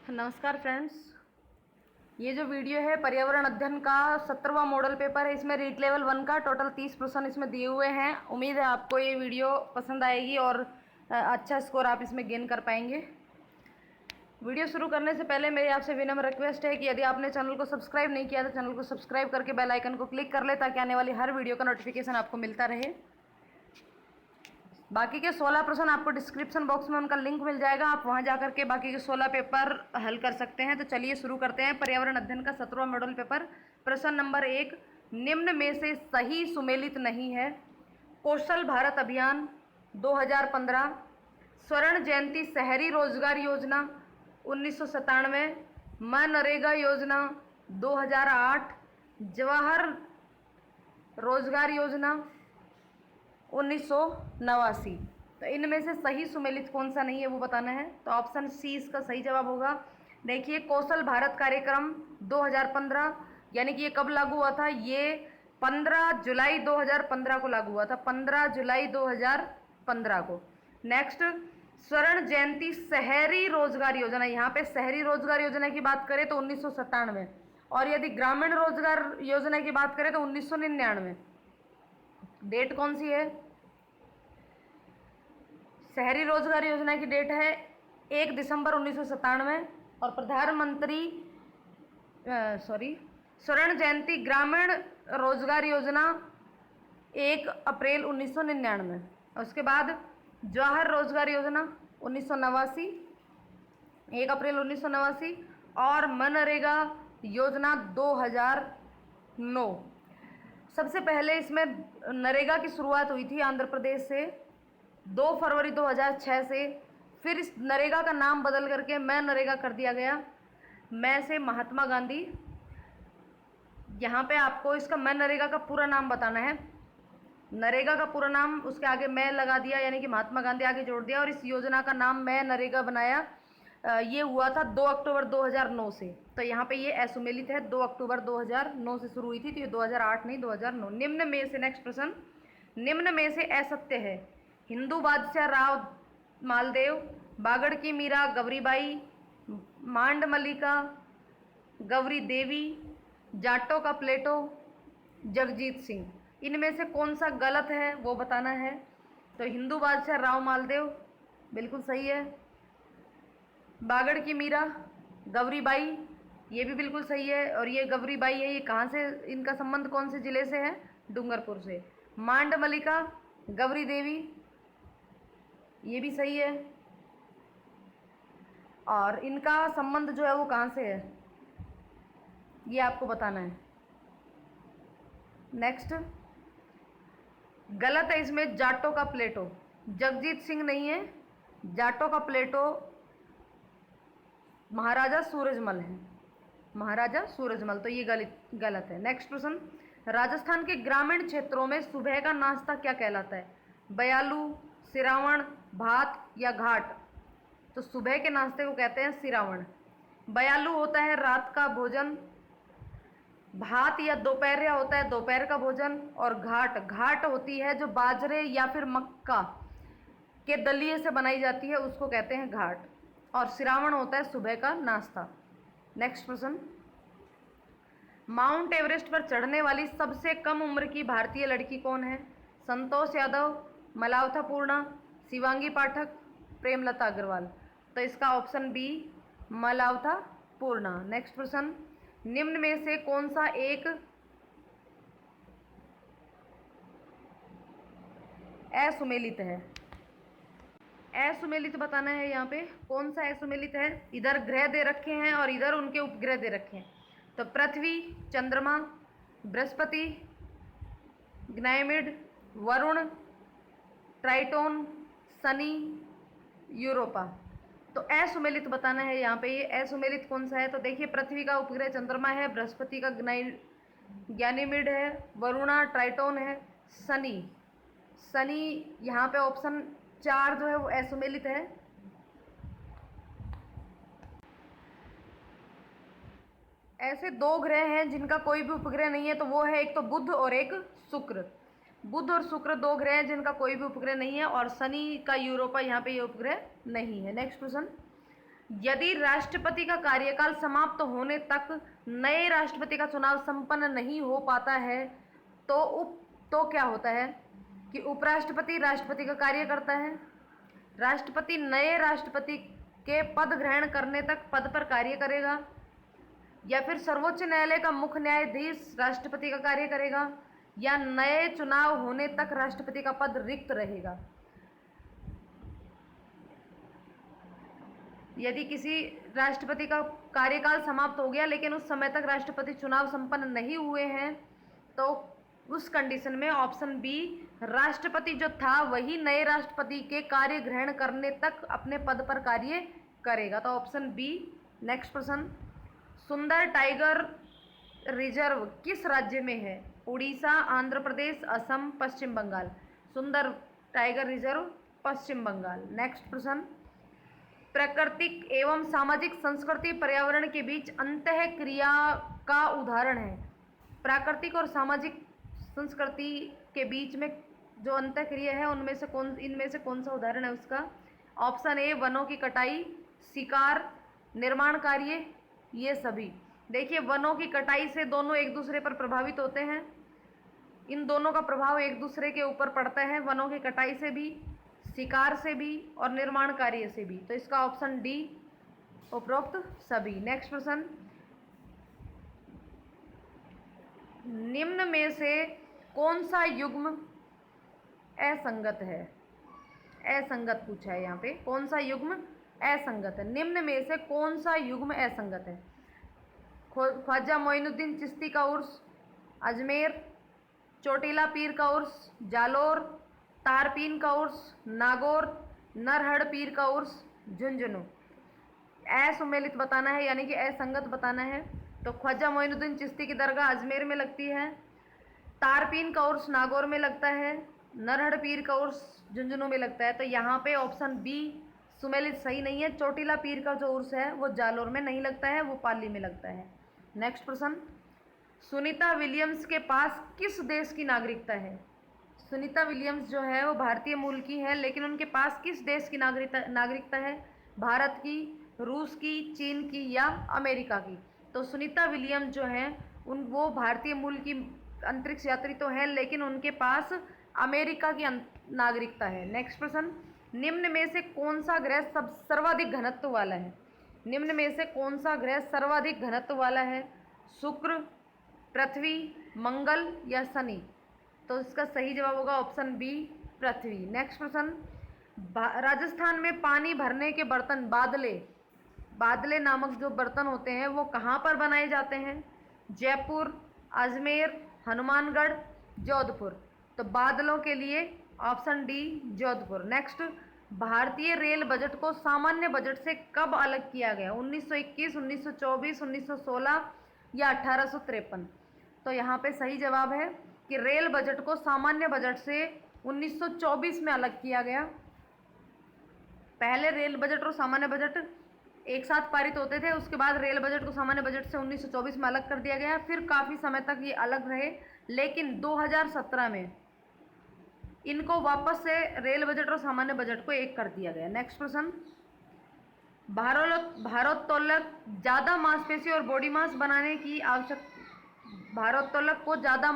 नमस्कार फ्रेंड्स, ये जो वीडियो है पर्यावरण अध्ययन का 17वां मॉडल पेपर है। इसमें रीट लेवल 1 का टोटल 30 प्रश्न इसमें दिए हुए हैं। उम्मीद है आपको ये वीडियो पसंद आएगी और अच्छा स्कोर आप इसमें गेन कर पाएंगे। वीडियो शुरू करने से पहले मेरी आपसे विनम्र रिक्वेस्ट है कि यदि आपने चैनल को सब्सक्राइब नहीं किया तो चैनल को सब्सक्राइब करके बेल आइकन को क्लिक कर ले, ताकि आने वाली हर वीडियो का नोटिफिकेशन आपको मिलता रहे। बाकी के 16 प्रश्न आपको डिस्क्रिप्शन बॉक्स में उनका लिंक मिल जाएगा, आप वहां जाकर के बाकी के 16 पेपर हल कर सकते हैं। तो चलिए शुरू करते हैं। पर्यावरण अध्ययन का 17वां मॉडल पेपर। प्रश्न नंबर 1, निम्न में से सही सुमेलित नहीं है। कौशल भारत अभियान 2015, स्वर्ण जयंती शहरी रोजगार योजना 1997, मनरेगा योजना 2008, जवाहर रोजगार योजना 1989। तो इनमें से सही सुमेलित कौन सा नहीं है वो बताना है। तो ऑप्शन सी इसका सही जवाब होगा। देखिए, कौशल भारत कार्यक्रम 2015, यानी कि ये कब लागू हुआ था? ये 15 जुलाई 2015 को लागू हुआ था, 15 जुलाई 2015 को। नेक्स्ट, स्वर्ण जयंती शहरी रोजगार योजना, यहाँ पे शहरी रोजगार योजना की बात करें तो 1997, और यदि ग्रामीण रोजगार योजना की बात करें तो 1999। डेट कौन सी है? शहरी रोजगार योजना की डेट है 1 दिसंबर 1997, और प्रधानमंत्री स्वर्ण जयंती ग्रामीण रोजगार योजना 1 अप्रैल 1999। और उसके बाद जवाहर रोजगार योजना 1989, 1 अप्रैल 1989, और मनरेगा योजना 2009। सबसे पहले इसमें नरेगा की शुरुआत हुई थी आंध्र प्रदेश से 2 फरवरी 2006 से। फिर इस नरेगा का नाम बदल करके मैं नरेगा कर दिया गया। मैं से महात्मा गांधी। यहाँ पे आपको इसका मैं नरेगा का पूरा नाम बताना है। नरेगा का पूरा नाम, उसके आगे मैं लगा दिया, यानी कि महात्मा गांधी आगे जोड़ दिया, और इस योजना का नाम मैं नरेगा बनाया। ये हुआ था 2 अक्टूबर 2009 से। तो यहाँ पे ये असुमेलित है, 2 अक्टूबर 2009 से शुरू हुई थी, तो ये 2008 नहीं 2009। निम्न में से, नेक्स्ट प्रश्न, निम्न में से असत्य है। हिंदू बादशाह राव मालदेव, बागड़ की मीरा गौरीबाई, मांड मल्लिका गौरी देवी, जाटों का प्लेटो जगजीत सिंह। इनमें से कौन सा गलत है वो बताना है। तो हिंदू बादशाह राव मालदेव बिल्कुल सही है। बागड़ की मीरा गौरीबाई ये भी बिल्कुल सही है, और ये गौरीबाई है, ये कहाँ से, इनका संबंध कौन से जिले से है? डूंगरपुर से। मांड मल्लिका गौरी देवी ये भी सही है, और इनका संबंध जो है वो कहाँ से है ये आपको बताना है। नेक्स्ट, गलत है इसमें जाटों का प्लेटो, जगजीत सिंह नहीं है। जाटों का प्लेटो महाराजा सूरजमल है, महाराजा सूरजमल, तो ये गलत है। नेक्स्ट प्रश्न, राजस्थान के ग्रामीण क्षेत्रों में सुबह का नाश्ता क्या कहलाता है? बयालू, सिरावण, भात या घाट? तो सुबह के नाश्ते को कहते हैं सिरावण। बयालू होता है रात का भोजन, भात या दोपहर होता है दोपहर का भोजन, और घाट होती है जो बाजरे या फिर मक्का के दलिए से बनाई जाती है, उसको कहते हैं घाट, और सिरावण होता है सुबह का नाश्ता। नेक्स्ट प्रश्न, माउंट एवरेस्ट पर चढ़ने वाली सबसे कम उम्र की भारतीय लड़की कौन है? संतोष यादव, मलावथा पूर्णा, शिवांगी पाठक, प्रेमलता अग्रवाल? तो इसका ऑप्शन बी मलावथा पूर्णा। नेक्स्ट प्रश्न, निम्न में से कौन सा एक असुमेलित है? असुमेलित बताना है। यहाँ पे कौन सा असुमेलित है? इधर ग्रह दे रखे हैं और इधर उनके उपग्रह दे रखे हैं। तो पृथ्वी, चंद्रमा, बृहस्पति, गनाइमेड, वरुण, ट्राइटोन, शनि, यूरोपा। तो असुमेलित बताना है यहाँ पे। ये असुमेलित कौन सा है? तो देखिए, पृथ्वी का उपग्रह चंद्रमा है, बृहस्पति का गैनीमिड है, वरुणा ट्राइटोन है, शनि यहाँ पे ऑप्शन 4 जो है वो असुमेलित है। ऐसे 2 ग्रह हैं जिनका कोई भी उपग्रह नहीं है, तो वो है एक तो बुध और एक शुक्र। बुध और शुक्र 2 ग्रह हैं जिनका कोई भी उपग्रह नहीं है, और शनि का यूरोपा यहाँ पे ये उपग्रह नहीं है। नेक्स्ट प्रश्न, यदि राष्ट्रपति का कार्यकाल समाप्त होने तक नए राष्ट्रपति का चुनाव संपन्न नहीं हो पाता है तो क्या होता है कि उपराष्ट्रपति राष्ट्रपति का कार्य करता है। राष्ट्रपति नए राष्ट्रपति के पद ग्रहण करने तक पद पर कार्य करेगा, या फिर सर्वोच्च न्यायालय का मुख्य न्यायाधीश राष्ट्रपति का कार्य करेगा, या नए चुनाव होने तक राष्ट्रपति का पद रिक्त रहेगा। यदि किसी राष्ट्रपति का कार्यकाल समाप्त हो गया लेकिन उस समय तक राष्ट्रपति चुनाव संपन्न नहीं हुए हैं तो उस कंडीशन में ऑप्शन बी, राष्ट्रपति जो था वही नए राष्ट्रपति के कार्य ग्रहण करने तक अपने पद पर कार्य करेगा। तो ऑप्शन बी। नेक्स्ट प्रश्न, सुंदर टाइगर रिजर्व किस राज्य में है? उड़ीसा, आंध्र प्रदेश, असम, पश्चिम बंगाल। सुंदर टाइगर रिजर्व पश्चिम बंगाल। नेक्स्ट प्रश्न, प्राकृतिक एवं सामाजिक संस्कृति पर्यावरण के बीच अंतः क्रिया का उदाहरण है। प्राकृतिक और सामाजिक संस्कृति के बीच में जो अंतः क्रिया है इनमें से कौन सा उदाहरण है उसका? ऑप्शन ए, वनों की कटाई, शिकार, निर्माण कार्य, ये सभी। देखिए, वनों की कटाई से दोनों एक दूसरे पर प्रभावित होते हैं, इन दोनों का प्रभाव एक दूसरे के ऊपर पड़ता है, वनों की कटाई से भी, शिकार से भी और निर्माण कार्य से भी। तो इसका ऑप्शन डी, उपरोक्त सभी। नेक्स्ट प्रश्न, निम्न में से कौन सा युग्म असंगत है? असंगत पूछा है यहाँ पे, कौन सा युग्म असंगत है? निम्न में से कौन सा युग्म असंगत है? ख्वाजा मोइनुद्दीन चिश्ती का उर्स अजमेर, चोटीला पीर का उर्स जालोर, तारपीन का उर्स नागौर, नरहड़ पीर का उर्स झुंझुनू। असुमेलित बताना है यानी कि असंगत बताना है। तो ख्वाजा मोइनुद्दीन चिश्ती की दरगाह अजमेर में लगती है, तारपीन का उर्स नागौर में लगता है, नरहड़ पीर का उर्स झुंझुनू में लगता है। तो यहाँ पे ऑप्शन बी सुमेलित सही नहीं है। चोटीला पीर का जो उर्स है वो जालोर में नहीं लगता है, वो पाली में लगता है। नेक्स्ट प्रश्न, सुनीता विलियम्स के पास किस देश की नागरिकता है? सुनीता विलियम्स जो है वो भारतीय मूल की है, लेकिन उनके पास किस देश की नागरिकता है? भारत की, रूस की, चीन की या अमेरिका की? तो सुनीता विलियम्स जो हैं वो भारतीय मूल की अंतरिक्ष यात्री तो हैं, लेकिन उनके पास अमेरिका की नागरिकता है। नेक्स्ट प्रश्न, निम्न में से कौन सा ग्रह सर्वाधिक घनत्व वाला है? निम्न में से कौन सा ग्रह सर्वाधिक घनत्व वाला है? शुक्र, पृथ्वी, मंगल या शनि? तो इसका सही जवाब होगा ऑप्शन बी, पृथ्वी। नेक्स्ट प्रश्न, राजस्थान में पानी भरने के बर्तन बादले नामक जो बर्तन होते हैं वो कहाँ पर बनाए जाते हैं? जयपुर, अजमेर, हनुमानगढ़, जोधपुर। तो बादलों के लिए ऑप्शन डी, जोधपुर। नेक्स्ट, भारतीय रेल बजट को सामान्य बजट से कब अलग किया गया? 1921, 1924, 1916 या 1853? तो यहाँ पे सही जवाब है कि रेल बजट को सामान्य बजट से 1924 में अलग किया गया। पहले रेल बजट और सामान्य बजट एक साथ पारित होते थे, उसके बाद रेल बजट को सामान्य बजट से 1924 में अलग कर दिया गया, फिर काफ़ी समय तक ये अलग रहे, लेकिन 2017 में इनको वापस से रेल बजट और सामान्य बजट को एक कर दिया गया। नेक्स्ट प्रश्न, भारोत्तोलक ज़्यादा मांसपेशी और बॉडी मास बनाने की भारोत्तोलक को ज़्यादा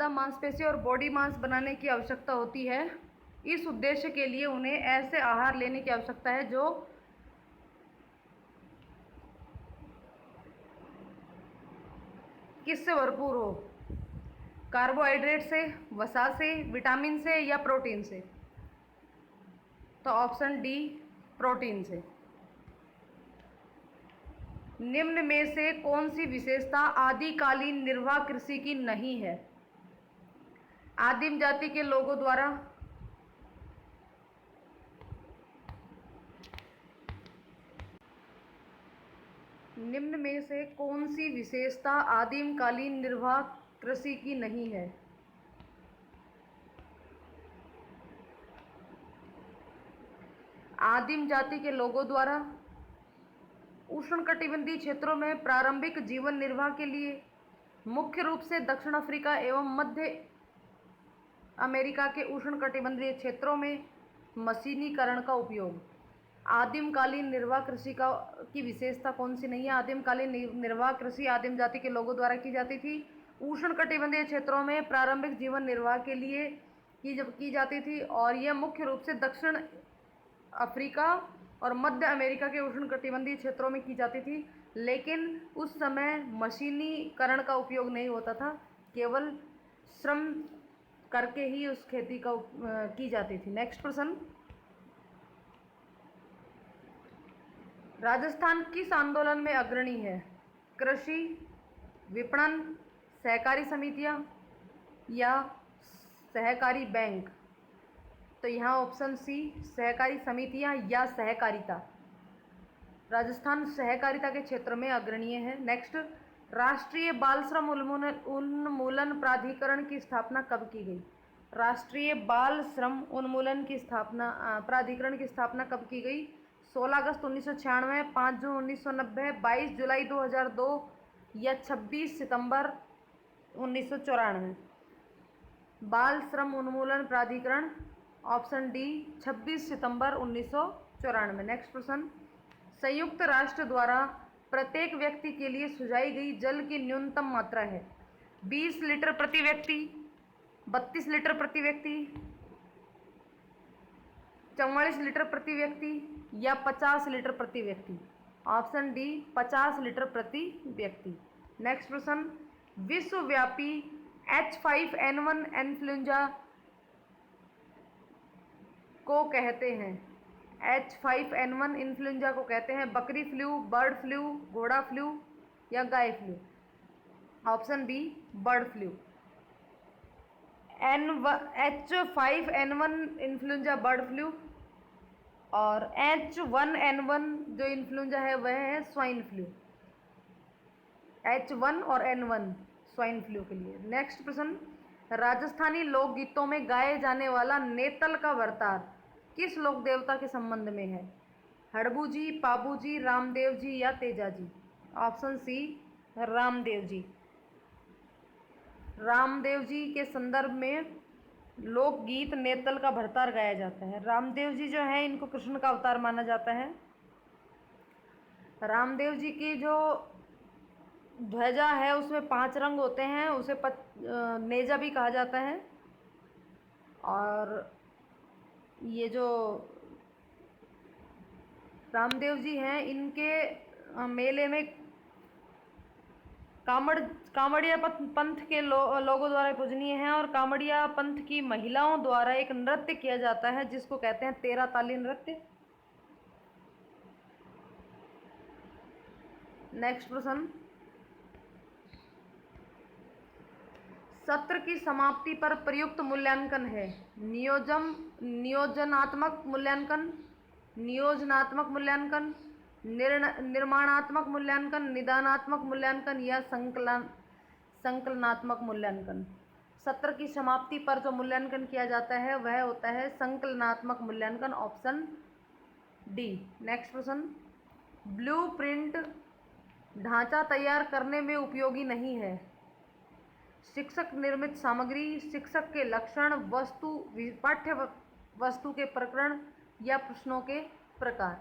मांसपेशी और बॉडी मास बनाने की आवश्यकता होती है। इस उद्देश्य के लिए उन्हें ऐसे आहार लेने की आवश्यकता है जो किससे भरपूर हो? कार्बोहाइड्रेट से, वसा से, विटामिन से या प्रोटीन से? तो ऑप्शन डी, प्रोटीन से। निम्न में से कौन सी विशेषता आदिकालीन निर्वाह कृषि की नहीं है? आदिम जाति के लोगों द्वारा निम्न में से कौन सी विशेषता आदिमकालीन निर्वाह कृषि की नहीं है? आदिम जाति के लोगों द्वारा उष्णकटिबंधीय क्षेत्रों में प्रारंभिक जीवन निर्वाह के लिए मुख्य रूप से दक्षिण अफ्रीका एवं मध्य अमेरिका के उष्णकटिबंधीय क्षेत्रों में मशीनीकरण का उपयोग। आदिमकालीन निर्वाह कृषि की विशेषता कौन सी नहीं है? आदिमकालीन निर्वाह कृषि आदिम जाति के लोगों द्वारा की जाती थी। उष्णकटिबंधीय क्षेत्रों में प्रारंभिक जीवन निर्वाह के लिए की जाती थी और यह मुख्य रूप से दक्षिण अफ्रीका और मध्य अमेरिका के उष्णकटिबंधीय क्षेत्रों में की जाती थी, लेकिन उस समय मशीनीकरण का उपयोग नहीं होता था, केवल श्रम करके ही उस खेती का की जाती थी। नेक्स्ट प्रश्न, राजस्थान किस आंदोलन में अग्रणी है? कृषि, विपणन, सहकारी समितियां या सहकारी बैंक? तो यहाँ ऑप्शन सी सहकारी समितियां या सहकारिता। राजस्थान सहकारिता के क्षेत्र में अग्रणीय है। नेक्स्ट, राष्ट्रीय बाल श्रम उन्मूलन प्राधिकरण की स्थापना कब की गई? राष्ट्रीय बाल श्रम उन्मूलन की स्थापना प्राधिकरण की स्थापना कब की गई? 16 अगस्त 1996, 5 जून 1990, 22 जुलाई 2002 या 26 सितंबर 1994? बाल श्रम उन्मूलन प्राधिकरण, ऑप्शन डी 26 सितंबर 1994। नेक्स्ट प्रश्न, संयुक्त राष्ट्र द्वारा प्रत्येक व्यक्ति के लिए सुझाई गई जल की न्यूनतम मात्रा है? 20 लीटर प्रति व्यक्ति, 32 लीटर प्रति व्यक्ति, 44 लीटर प्रति व्यक्ति या 50 लीटर प्रति व्यक्ति? ऑप्शन डी 50 लीटर प्रति व्यक्ति। नेक्स्ट प्रश्न, विश्वव्यापी H5N1 इन्फ्लुएंजा को कहते हैं? H5N1 इन्फ्लुएंजा को कहते हैं बकरी फ्लू, बर्ड फ्लू, घोड़ा फ्लू या गाय flu? Option B bird flu. H5N1 influenza bird flu और H1N1 जो इन्फ्लुएंजा है वह है स्वाइन फ्लू। H1 और N1 स्वाइन फ्लू के लिए। नेक्स्ट प्रश्न, राजस्थानी लोकगीतों में गाए जाने वाला नेतल का वर्तार किस लोक देवता के संबंध में है? हड़बू जी, पाबू जी, रामदेव जी या तेजा जी? Option C Ramdev ji. रामदेव जी के संदर्भ में लोकगीत नेतल का भरतार गाया जाता है। रामदेव जी जो है इनको कृष्ण का अवतार माना जाता है। रामदेव जी की जो ध्वजा है उसमें 5 रंग होते हैं, उसे नेजा भी कहा जाता है। और ये जो रामदेव जी हैं इनके मेले में कांवड़िया पंथ के लोगों द्वारा पूजनीय हैं और कांवड़िया पंथ की महिलाओं द्वारा एक नृत्य किया जाता है जिसको कहते हैं 13 ताली नृत्य। नेक्स्ट प्रश्न, सत्र की समाप्ति पर प्रयुक्त मूल्यांकन है? नियोजनात्मक मूल्यांकन, नियोजनात्मक मूल्यांकन, निर्माणात्मक मूल्यांकन, निदानात्मक मूल्यांकन या संकलनात्मक मूल्यांकन? सत्र की समाप्ति पर जो मूल्यांकन किया जाता है वह होता है संकलनात्मक मूल्यांकन, ऑप्शन डी। नेक्स्ट प्रश्न, ब्लूप्रिंट ढांचा तैयार करने में उपयोगी नहीं है? शिक्षक निर्मित सामग्री, शिक्षक के लक्षण, वस्तु, पाठ्य वस्तु के प्रकरण या प्रश्नों के प्रकार?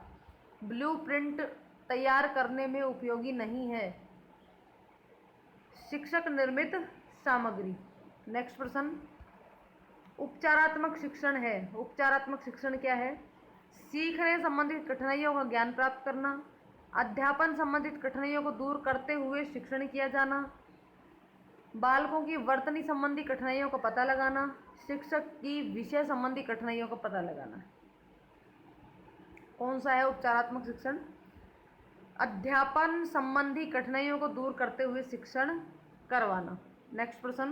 ब्लूप्रिंट तैयार करने में उपयोगी नहीं है, शिक्षक निर्मित सामग्री। नेक्स्ट प्रश्न, उपचारात्मक शिक्षण है। उपचारात्मक शिक्षण क्या है? सीखने संबंधित कठिनाइयों का ज्ञान प्राप्त करना, अध्यापन संबंधित कठिनाइयों को दूर करते हुए शिक्षण किया जाना, बालकों की वर्तनी संबंधी कठिनाइयों का पता लगाना, शिक्षक की विषय संबंधी कठिनाइयों का पता लगाना। कौन सा है उपचारात्मक शिक्षण? अध्यापन संबंधी कठिनाइयों को दूर करते हुए शिक्षण करवाना। नेक्स्ट प्रश्न,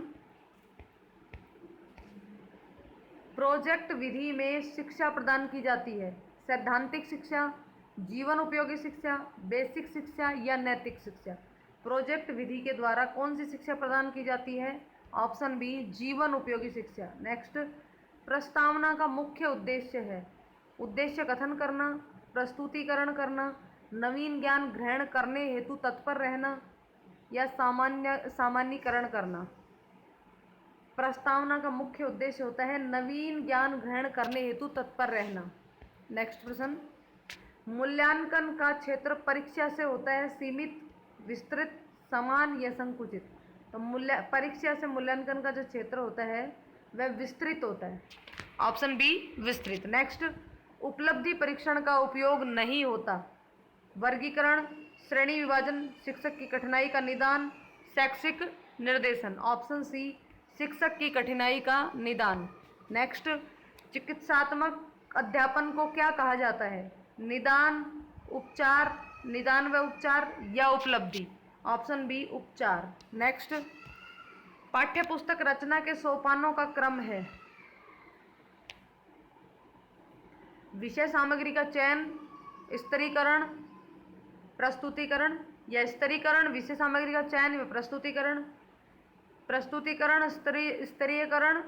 प्रोजेक्ट विधि में शिक्षा प्रदान की जाती है? सैद्धांतिक शिक्षा, जीवन उपयोगी शिक्षा, बेसिक शिक्षा या नैतिक शिक्षा? प्रोजेक्ट विधि के द्वारा कौन सी शिक्षा प्रदान की जाती है? ऑप्शन बी जीवन उपयोगी शिक्षा। नेक्स्ट, प्रस्तावना का मुख्य उद्देश्य है? उद्देश्य कथन करना, प्रस्तुतिकरण करना, नवीन ज्ञान ग्रहण करने हेतु तत्पर रहना या सामान्यकरण करना? प्रस्तावना का मुख्य उद्देश्य होता है नवीन ज्ञान ग्रहण करने हेतु तत्पर रहना। नेक्स्ट प्रश्न, मूल्यांकन का क्षेत्र परीक्षा से होता है सीमित, विस्तृत, समान या संकुचित? तो परीक्षा से मूल्यांकन का जो क्षेत्र होता है वह विस्तृत होता है। ऑप्शन बी विस्तृत। नेक्स्ट, उपलब्धि परीक्षण का उपयोग नहीं होता। वर्गीकरण, श्रेणी विभाजन, शिक्षक की कठिनाई का निदान, शैक्षिक निर्देशन? ऑप्शन सी शिक्षक की कठिनाई का निदान। नेक्स्ट, चिकित्सात्मक अध्यापन को क्या कहा जाता है? निदान, उपचार, निदान व उपचार या उपलब्धि? ऑप्शन बी उपचार। नेक्स्ट, पाठ्यपुस्तक रचना के सोपानों का क्रम है? विषय सामग्री का चयन, स्तरीकरण, प्रस्तुतिकरण या स्तरीकरण, विषय सामग्री का चयन व प्रस्तुतिकरण, प्रस्तुतिकरण, स्तरीकरण,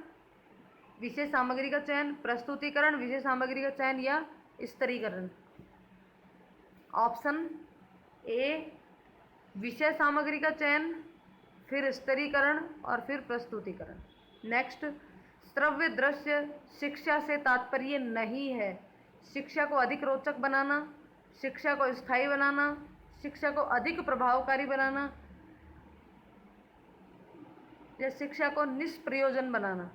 विषय सामग्री का चयन, प्रस्तुतिकरण, विषय सामग्री का चयन या स्तरीकरण? ऑप्शन ए विषय सामग्री का चयन, फिर स्तरीकरण और फिर प्रस्तुतिकरण। नेक्स्ट, श्रव्य दृश्य शिक्षा से तात्पर्य नहीं है। शिक्षा को अधिक रोचक बनाना, शिक्षा को स्थायी बनाना, शिक्षा को अधिक प्रभावकारी बनाना या शिक्षा को निष्प्रयोजन बनाना?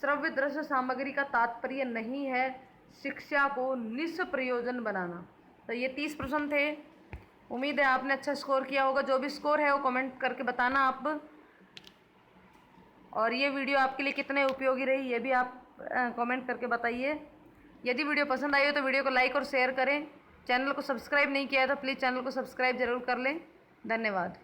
श्रव्य दृश्य सामग्री का तात्पर्य नहीं है शिक्षा को निष्प्रयोजन बनाना। तो ये 30 प्रश्न थे। उम्मीद है आपने अच्छा स्कोर किया होगा। जो भी स्कोर है वो कमेंट करके बताना आप। और ये वीडियो आपके लिए कितने उपयोगी रही ये भी आप कमेंट करके बताइए। यदि वीडियो पसंद आई हो तो वीडियो को लाइक और शेयर करें। चैनल को सब्सक्राइब नहीं किया है तो प्लीज़ चैनल को सब्सक्राइब जरूर कर लें। धन्यवाद।